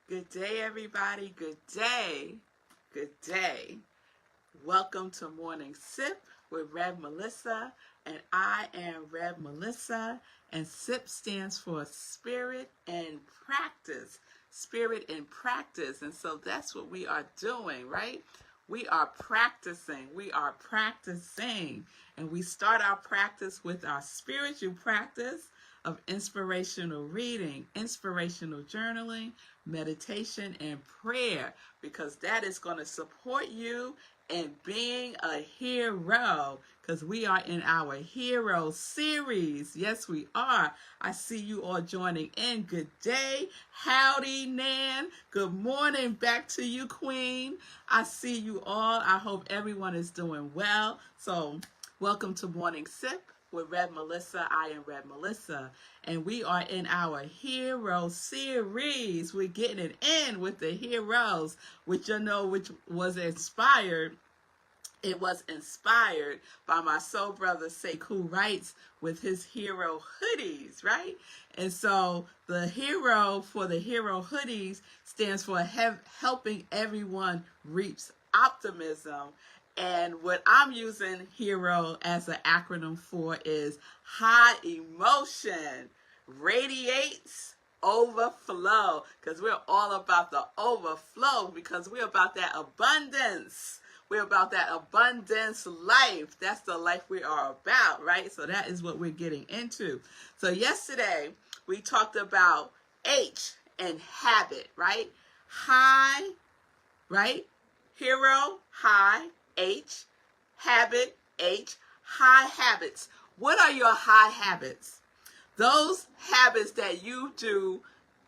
Good day, everybody. Good day. Good day. Welcome to Morning Sip with Rev Melissa, and I am Rev Melissa, and SIP stands for Spirit and Practice. Spirit and Practice, and so that's what we are doing, right? We are practicing. And we start our practice with our spiritual practice of inspirational reading, inspirational journaling, meditation, and prayer, because that is going to support you in being a hero, because we are in our hero series. Yes, we are. I see you all joining in. Good day. Howdy, Nan. Good morning. Back to you, Queen. I see you all. I hope everyone is doing well. So welcome to Morning Sip with Rev Melissa. I am Rev Melissa, and we are in our hero series. We're getting it in with the heroes, which was inspired. It was inspired by my soul brother Sekou writes with his hero hoodies, right? And so the hero for the hero hoodies stands for helping everyone reaps optimism. And what I'm using HERO as an acronym for is high emotion radiates overflow, because we're all about the overflow, because we're about that abundance. We're about that abundance life. That's the life we are about, right? So that is what we're getting into. So yesterday we talked about H and habit, right? High, right? Hero, high. H, habit, H, high habits. What are your high habits? Those habits that you do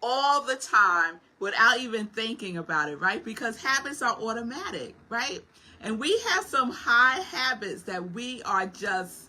all the time without even thinking about it, right? Because habits are automatic, right? And we have some high habits that we are just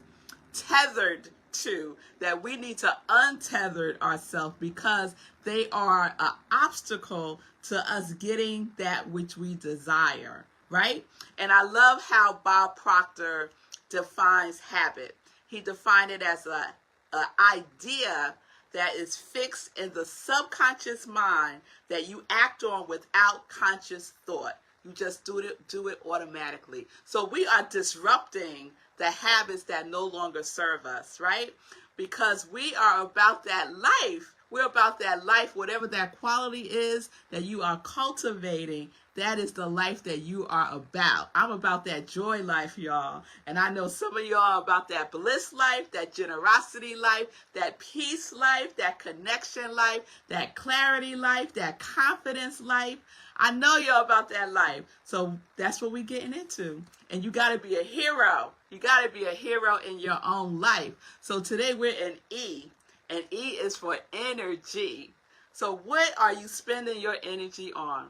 tethered to, that we need to untether ourselves, because they are an obstacle to us getting that which we desire, right? And I love how Bob Proctor defines habit. He defined it as an idea that is fixed in the subconscious mind that you act on without conscious thought. You just do it automatically. So we are disrupting the habits that no longer serve us, right? Because we are about that life. We're about that life, whatever that quality is that you are cultivating. That is the life that you are about. I'm about that joy life, y'all. And I know some of y'all are about that bliss life, that generosity life, that peace life, that connection life, that clarity life, that confidence life. I know y'all about that life. So that's what we're getting into. And you got to be a hero. You got to be a hero in your own life. So today we're in E. And E is for energy. So what are you spending your energy on?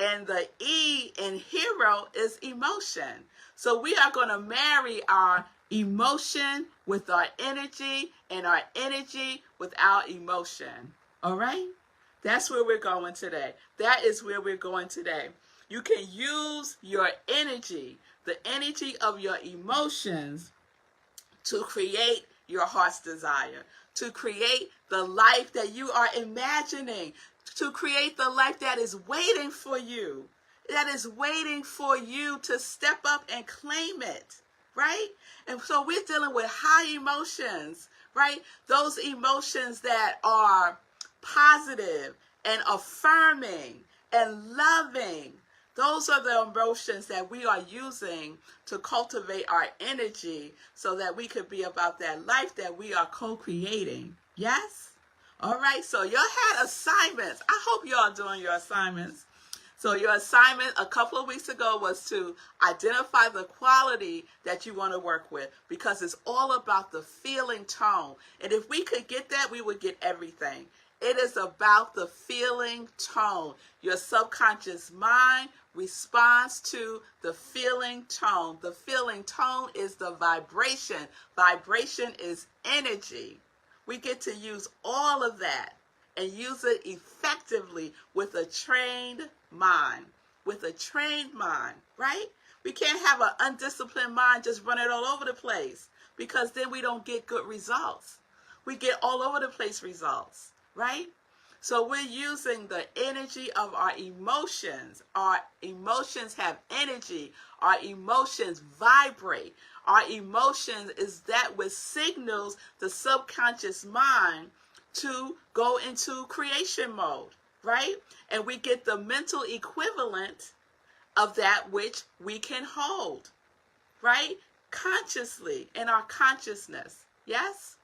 And the E in hero is emotion. So we are going to marry our emotion with our energy, and our energy with our emotion. All right? That's where we're going today. That is where we're going today. You can use your energy, the energy of your emotions, to create your heart's desire, to create the life that you are imagining, to create the life that is waiting for you, to step up and claim it, right? And so we're dealing with high emotions, right? Those emotions that are positive and affirming and loving. Those are the emotions that we are using to cultivate our energy so that we could be about that life that we are co-creating. Yes? All right, so y'all had assignments. I hope y'all doing your assignments. So your assignment a couple of weeks ago was to identify the quality that you want to work with, because it's all about the feeling tone. And if we could get that, we would get everything. It is about the feeling tone. Your subconscious mind responds to the feeling tone. The feeling tone is the vibration. Vibration is energy. We get to use all of that and use it effectively with a trained mind. With a trained mind, right? We can't have an undisciplined mind just running all over the place, because then we don't get good results. We get all over the place results, right? So we're using the energy of our emotions. Our emotions have energy. Our emotions vibrate. Our emotions is that which signals the subconscious mind to go into creation mode, right? And we get the mental equivalent of that which we can hold, right? Consciously in our consciousness. Yes?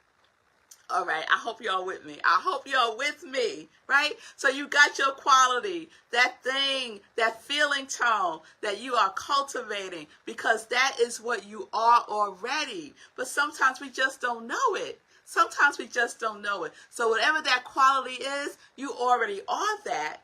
All right, I hope y'all with me. I hope y'all with me, right? So you got your quality, that thing, that feeling tone that you are cultivating, because that is what you are already. But sometimes we just don't know it. Sometimes we just don't know it. So whatever that quality is, you already are that.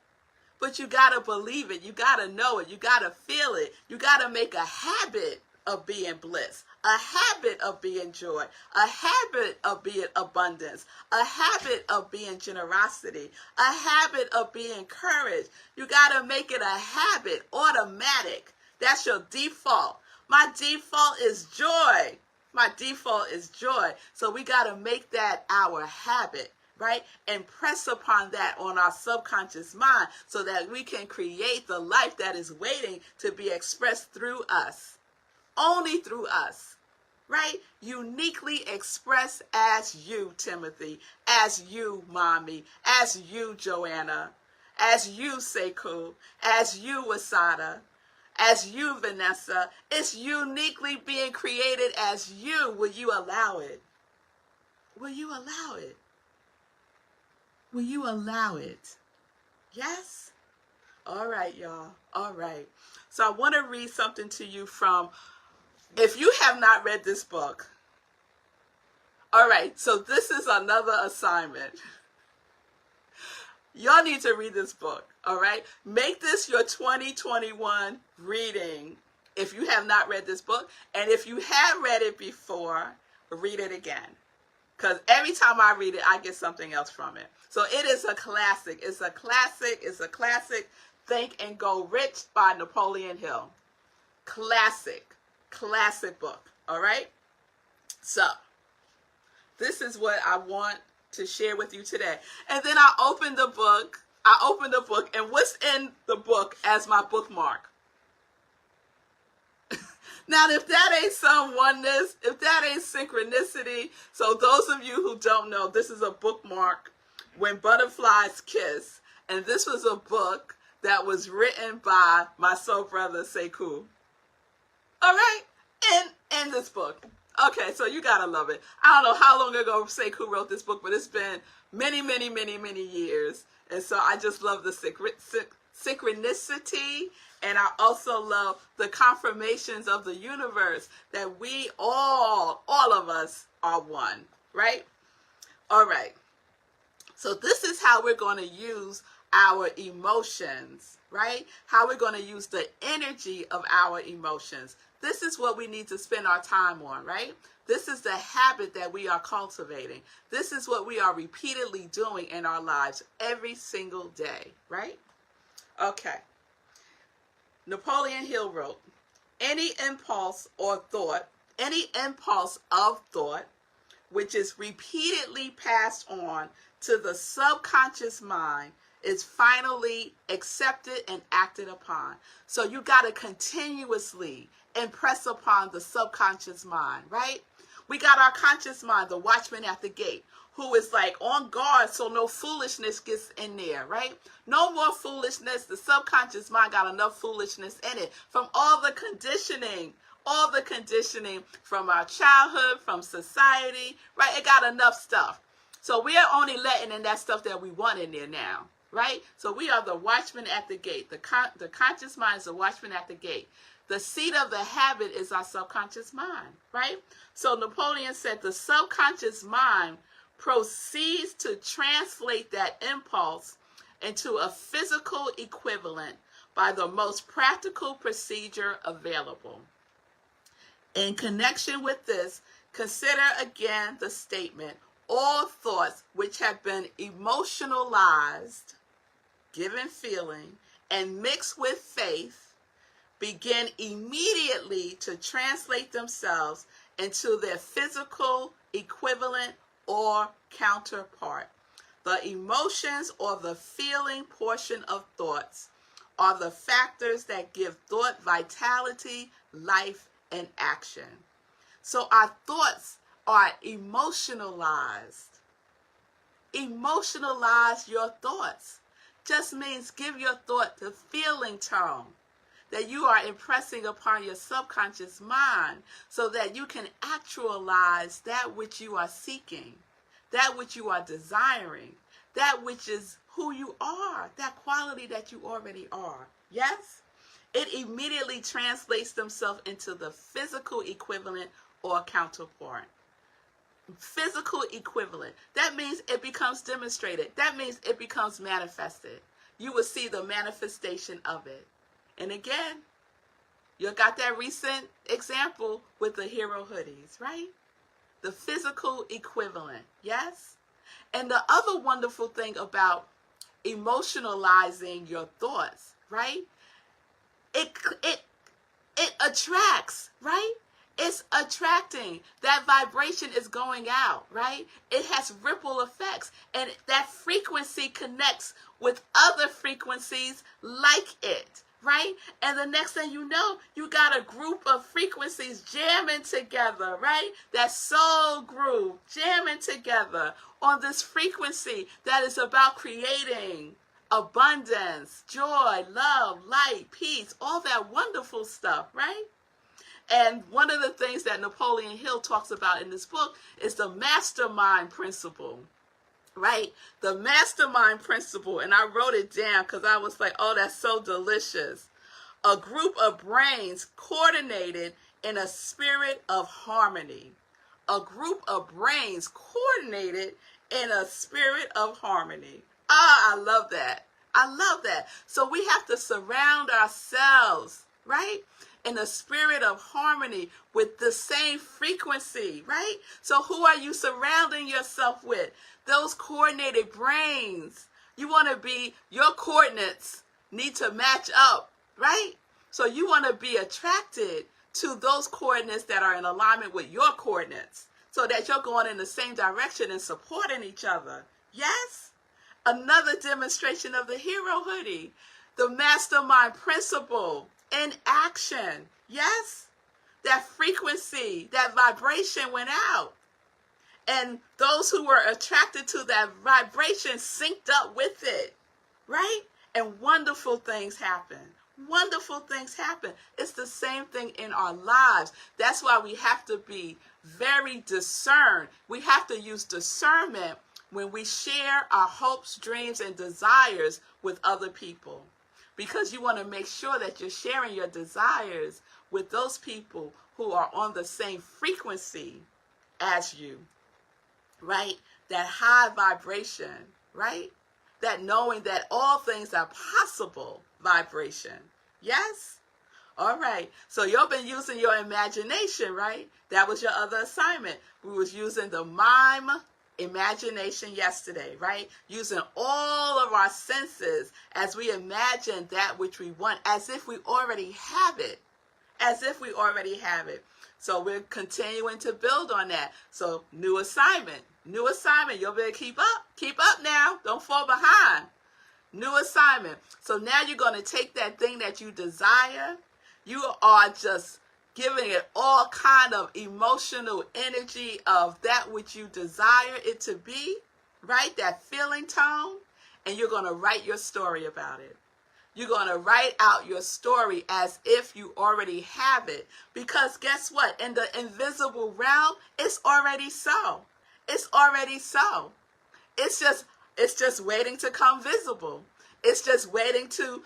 But you got to believe it. You got to know it. You got to feel it. You got to make a habit of being bliss, a habit of being joy, a habit of being abundance, a habit of being generosity, a habit of being courage. You got to make it a habit, automatic. That's your default. My default is joy. My default is joy. So we got to make that our habit, right? And press upon that on our subconscious mind so that we can create the life that is waiting to be expressed through us. Only through us, right? Uniquely expressed as you, Timothy, as you, Mommy, as you, Joanna, as you, Sekou, as you, Wasada, as you, Vanessa. It's uniquely being created as you. Will you allow it? Will you allow it? Will you allow it? Yes? All right, y'all. All right. So I want to read something to you from, if you have not read this book, all right, so this is another assignment. Y'all need to read this book, all right? Make this your 2021 reading if you have not read this book. And if you have read it before, read it again. Because every time I read it, I get something else from it. So it is a classic. It's a classic. It's a classic. Think and Go Rich by Napoleon Hill. Classic. Classic book. All right? So this is what I want to share with you today. And then I opened the book. And what's in the book as my bookmark? Now, if that ain't some oneness, if that ain't synchronicity, so those of you who don't know, this is a bookmark, When Butterflies Kiss. And this was a book that was written by my soul brother, Sekou. All right? In this book. Okay, so you gotta love it. I don't know how long ago Sekou wrote this book, but it's been many, many, many, many years. And so I just love the synchronicity, and I also love the confirmations of the universe that we all of us are one, right? All right. So this is how we're going to use our emotions, right? How we're going to use the energy of our emotions. This is what we need to spend our time on, right? This is the habit that we are cultivating. This is what we are repeatedly doing in our lives every single day, right? Okay. Napoleon Hill wrote, any impulse of thought, which is repeatedly passed on to the subconscious mind, is finally accepted and acted upon. So you got to continuously impress upon the subconscious mind, right? We got our conscious mind, the watchman at the gate, who is like on guard so no foolishness gets in there, right? No more foolishness. The subconscious mind got enough foolishness in it from all the conditioning from our childhood, from society, right? It got enough stuff. So we are only letting in that stuff that we want in there now, right? So we are the watchman at the gate. The conscious mind is the watchman at the gate. The seat of the habit is our subconscious mind, right? So Napoleon said the subconscious mind proceeds to translate that impulse into a physical equivalent by the most practical procedure available. In connection with this, consider again the statement, all thoughts which have been emotionalized, given feeling, and mixed with faith, begin immediately to translate themselves into their physical equivalent or counterpart. The emotions or the feeling portion of thoughts are the factors that give thought vitality, life, and action. So our thoughts are emotionalized. Emotionalize your thoughts. Just means give your thought the feeling tone that you are impressing upon your subconscious mind so that you can actualize that which you are seeking, that which you are desiring, that which is who you are, that quality that you already are. Yes? It immediately translates themselves into the physical equivalent or counterpart. Physical equivalent. That means it becomes demonstrated. That means it becomes manifested. You will see the manifestation of it. And again, you got that recent example with the hero hoodies, right? The physical equivalent, yes? And the other wonderful thing about emotionalizing your thoughts, right? It attracts, right? It's attracting. That vibration is going out, right? It has ripple effects, and that frequency connects with other frequencies like it, right? And the next thing you know, you got a group of frequencies jamming together, right? That soul group jamming together on this frequency that is about creating abundance, joy, love, light, peace, all that wonderful stuff, right? And one of the things that Napoleon Hill talks about in this book is the mastermind principle, right? The mastermind principle. And I wrote it down because I was like, oh, that's so delicious. A group of brains coordinated in a spirit of harmony. A group of brains coordinated in a spirit of harmony. Ah, I love that. I love that. So we have to surround ourselves, right, in a spirit of harmony with the same frequency, right? So who are you surrounding yourself with? Those coordinated brains. You want to be, your coordinates need to match up, right? So you want to be attracted to those coordinates that are in alignment with your coordinates so that you're going in the same direction and supporting each other. Yes? Another demonstration of the hero hoodie, the mastermind principle in action. Yes? That frequency, that vibration went out. And those who were attracted to that vibration synced up with it. Right? And wonderful things happen. Wonderful things happen. It's the same thing in our lives. That's why we have to be very discerned. We have to use discernment when we share our hopes, dreams, and desires with other people. Because you want to make sure that you're sharing your desires with those people who are on the same frequency as you, right? That high vibration, right? That knowing that all things are possible vibration. Yes? All right. So you've been using your imagination, right? That was your other assignment. We was using the mime imagination yesterday, right? Using all of our senses as we imagine that which we want, as if we already have it. As if we already have it. So we're continuing to build on that. So new assignment. New assignment. You'll better keep up. Keep up now. Don't fall behind. New assignment. So now you're going to take that thing that you desire. You are just giving it all kind of emotional energy of that which you desire it to be, right? That feeling tone. And you're going to write your story about it. You're going to write out your story as if you already have it. Because guess what? In the invisible realm, it's already so. It's already so. It's just waiting to come visible. It's just waiting to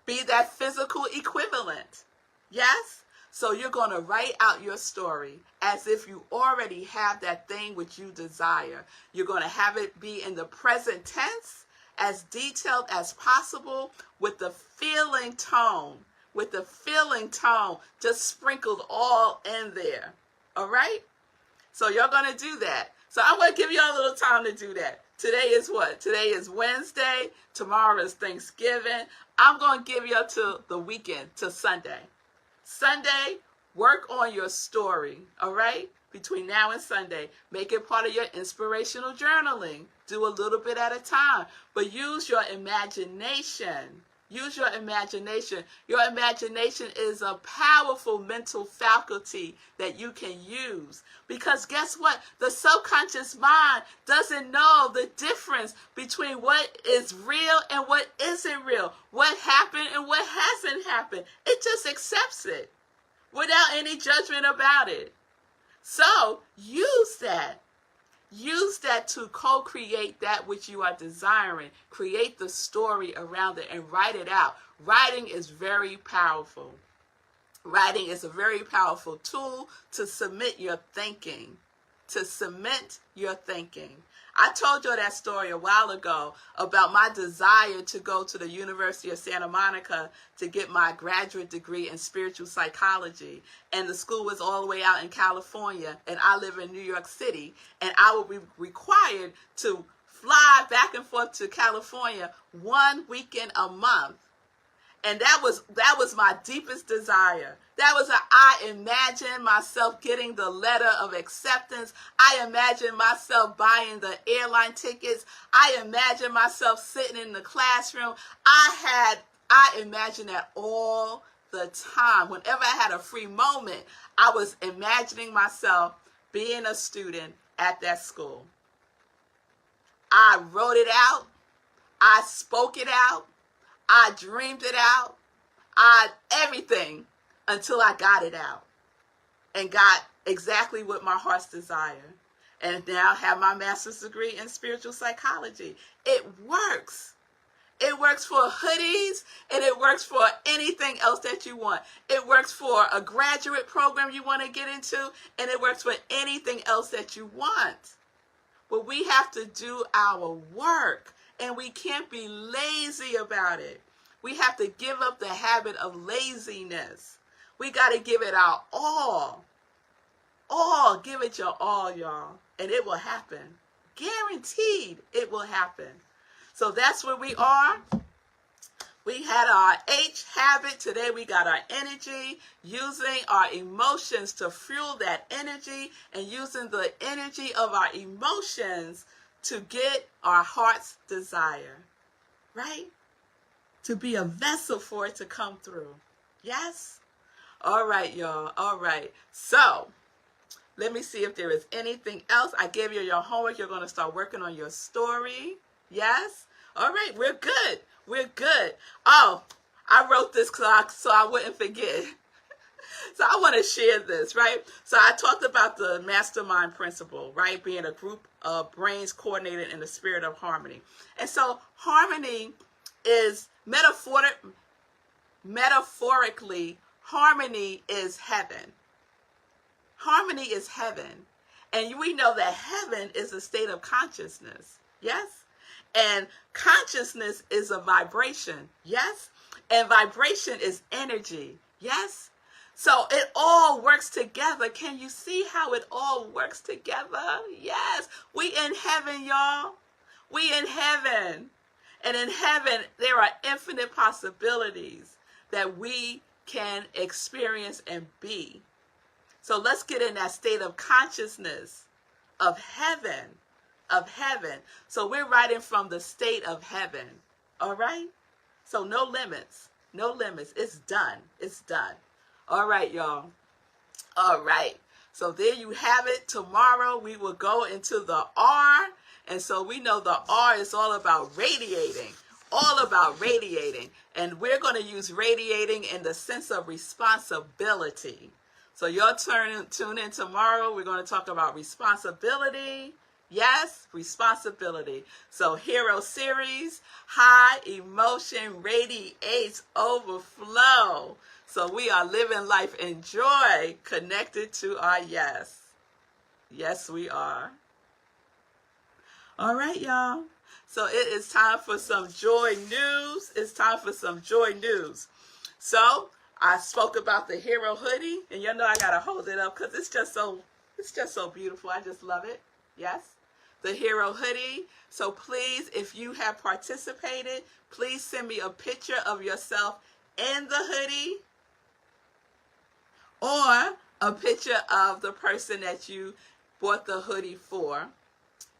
be that physical equivalent. Yes? So you're going to write out your story as if you already have that thing which you desire. You're going to have it be in the present tense, as detailed as possible, with the feeling tone. With the feeling tone just sprinkled all in there. All right? So you're going to do that. So I'm going to give you a little time to do that. Today is what? Today is Wednesday. Tomorrow is Thanksgiving. I'm going to give you till the weekend, till Sunday. Sunday, Work on your story, all right? Between now and Sunday. Make it part of your inspirational journaling. Do a little bit at a time, but use your imagination. Use your imagination. Your imagination is a powerful mental faculty that you can use. Because guess what? The subconscious mind doesn't know the difference between what is real and what isn't real. What happened and what hasn't happened. It just accepts it without any judgment about it. So use that. Use that to co-create that which you are desiring. Create the story around it and write it out. Writing is very powerful. Writing is a very powerful tool to submit your thinking. To cement your thinking. I told you that story a while ago about my desire to go to the University of Santa Monica to get my graduate degree in spiritual psychology. And the school was all the way out in California, and I live in New York City, and I would be required to fly back and forth to California 1 weekend a month. And that was my deepest desire. I imagined myself getting the letter of acceptance. I imagined myself buying the airline tickets. I imagined myself sitting in the classroom. I imagined that all the time. Whenever I had a free moment, I was imagining myself being a student at that school. I wrote it out. I spoke it out. I dreamed it out. Everything until I got it out and got exactly what my heart's desire. And now I have my master's degree in spiritual psychology. It works. It works for hoodies, and it works for anything else that you want. It works for a graduate program you want to get into, and it works for anything else that you want. But we have to do our work, and we can't be lazy about it. We have to give up the habit of laziness. We got to give it our all. Give it your all, y'all. And it will happen. Guaranteed it will happen. So that's where we are. We had our H habit. Today we got our energy. Using our emotions to fuel that energy. And using the energy of our emotions to get our heart's desire. Right? To be a vessel for it to come through. Yes? All right, y'all. All right. So, let me see if there is anything else. I gave you your homework. You're going to start working on your story. Yes? All right. We're good. We're good. Oh, I wrote this so I wouldn't forget. So I want to share this, right? So I talked about the mastermind principle, right? Being a group of brains coordinated in the spirit of harmony. And so harmony is metaphorically, harmony is heaven. Harmony is heaven. And we know that heaven is a state of consciousness. Yes? And consciousness is a vibration. Yes? And vibration is energy. Yes? So it all works together. Can you see how it all works together? Yes. We in heaven, y'all. We in heaven. And in heaven, there are infinite possibilities that we can experience and be. So let's get in that state of consciousness of heaven, So we're writing from the state of heaven, all right? So no limits, no limits. It's done. It's done. All right, y'all. All right. So there you have it. Tomorrow we will go into the R. And so we know the R is all about radiating. All about radiating. And we're going to use radiating in the sense of responsibility. So y'all tune in tomorrow. We're going to talk about responsibility. Yes, responsibility. So Hero Series, high emotion radiates overflow. So we are living life in joy, connected to our yes. Yes, we are. All right, y'all. So it is time for some joy news. It's time for some joy news. So I spoke about the Hero hoodie, and you know I gotta hold it up because it's just so beautiful. I just love it. Yes, the Hero hoodie. So please, if you have participated, please send me a picture of yourself in the hoodie, or a picture of the person that you bought the hoodie for.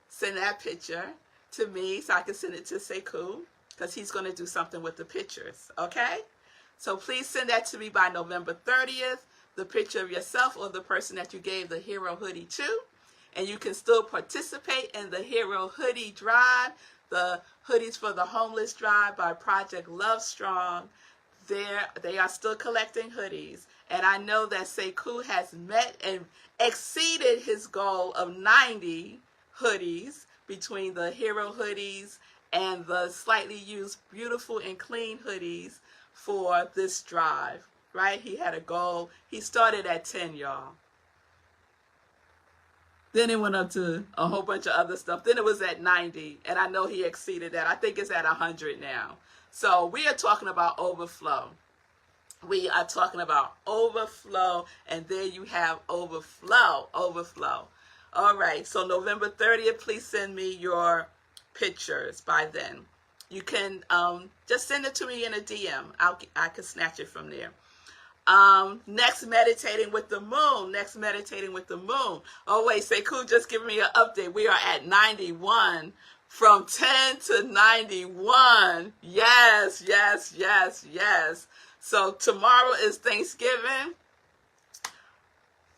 Send that picture to me so I can send it to Sekou, because he's going to do something with the pictures, okay? So please send that to me by November 30th, the picture of yourself or the person that you gave the hero hoodie to. And you can still participate in the hero hoodie drive, the Hoodies for the Homeless drive by Project Love Strong. They are still collecting hoodies. And I know that Sekou has met and exceeded his goal of 90 hoodies between the hero hoodies and the slightly used beautiful and clean hoodies for this drive, right? He had a goal. He started at 10, y'all. Then it went up to a whole bunch of other stuff. Then it was at 90, and I know he exceeded that. I think it's at 100 now. So we are talking about overflow. We are talking about overflow, and there you have overflow, overflow. All right, so November 30th, please send me your pictures by then. You can just send it to me in a DM. I can snatch it from there. Next, meditating with the moon. Next, meditating with the moon. Oh, wait, Sekou just give me an update. We are at 91. From 10 to 91. Yes, yes, yes, yes. So tomorrow is Thanksgiving.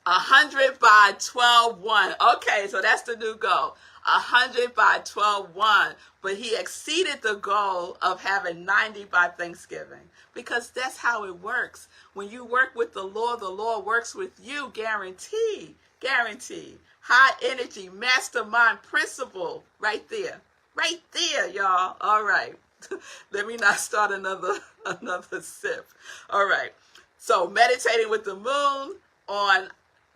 100 by 12-1. Okay, so that's the new goal. 100 by 12-1. But he exceeded the goal of having 90 by Thanksgiving. Because that's how it works. When you work with the Lord works with you. Guaranteed. Guaranteed. High energy, mastermind principle. Right there. Right there, y'all. All right. Let me not start another sip. All right. So meditating with the moon on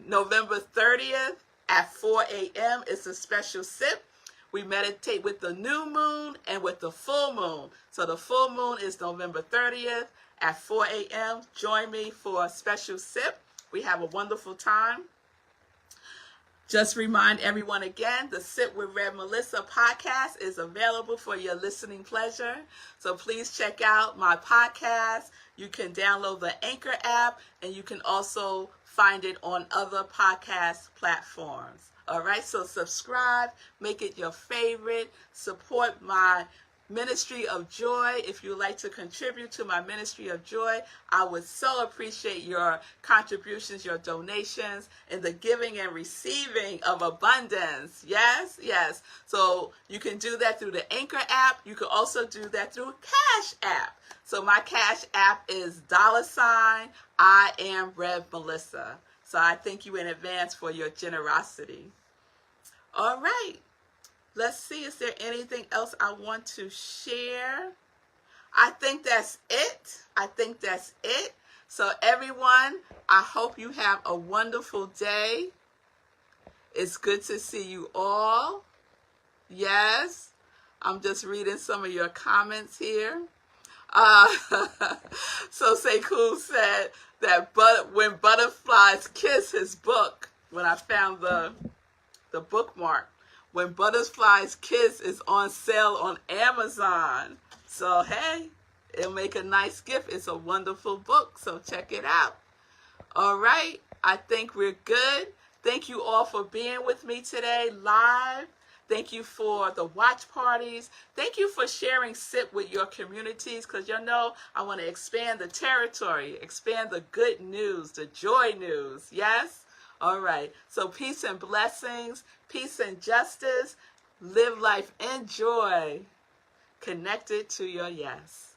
November 30th at 4 a.m. is a special sip. We meditate with the new moon and with the full moon. So the full moon is November 30th at 4 a.m. Join me for a special sip. We have a wonderful time. Just remind everyone again, the Sip with Rev Melissa podcast is available for your listening pleasure. So please check out my podcast. You can download the Anchor app, and you can also find it on other podcast platforms. All right, so subscribe, make it your favorite, support my Ministry of Joy. If you'd like to contribute to my Ministry of Joy, I would so appreciate your contributions, your donations, and the giving and receiving of abundance. Yes, yes. So you can do that through the Anchor app. You can also do that through Cash App. So my Cash App is $iamrevmelissa. So I thank you in advance for your generosity. All right. Let's see, is there anything else I want to share? I think that's it. I think that's it. So everyone, I hope you have a wonderful day. It's good to see you all. Yes, I'm just reading some of your comments here. So Sekou said that when butterflies kiss, his book, when I found the bookmark, When Butterflies Kiss is on sale on Amazon. So, hey, it'll make a nice gift. It's a wonderful book, so check it out. All right, I think we're good. Thank you all for being with me today live. Thank you for the watch parties. Thank you for sharing SIP with your communities, because you know I want to expand the territory, expand the good news, the joy news. Yes? All right. So peace and blessings, peace and justice. Live life in joy, connected to your yes.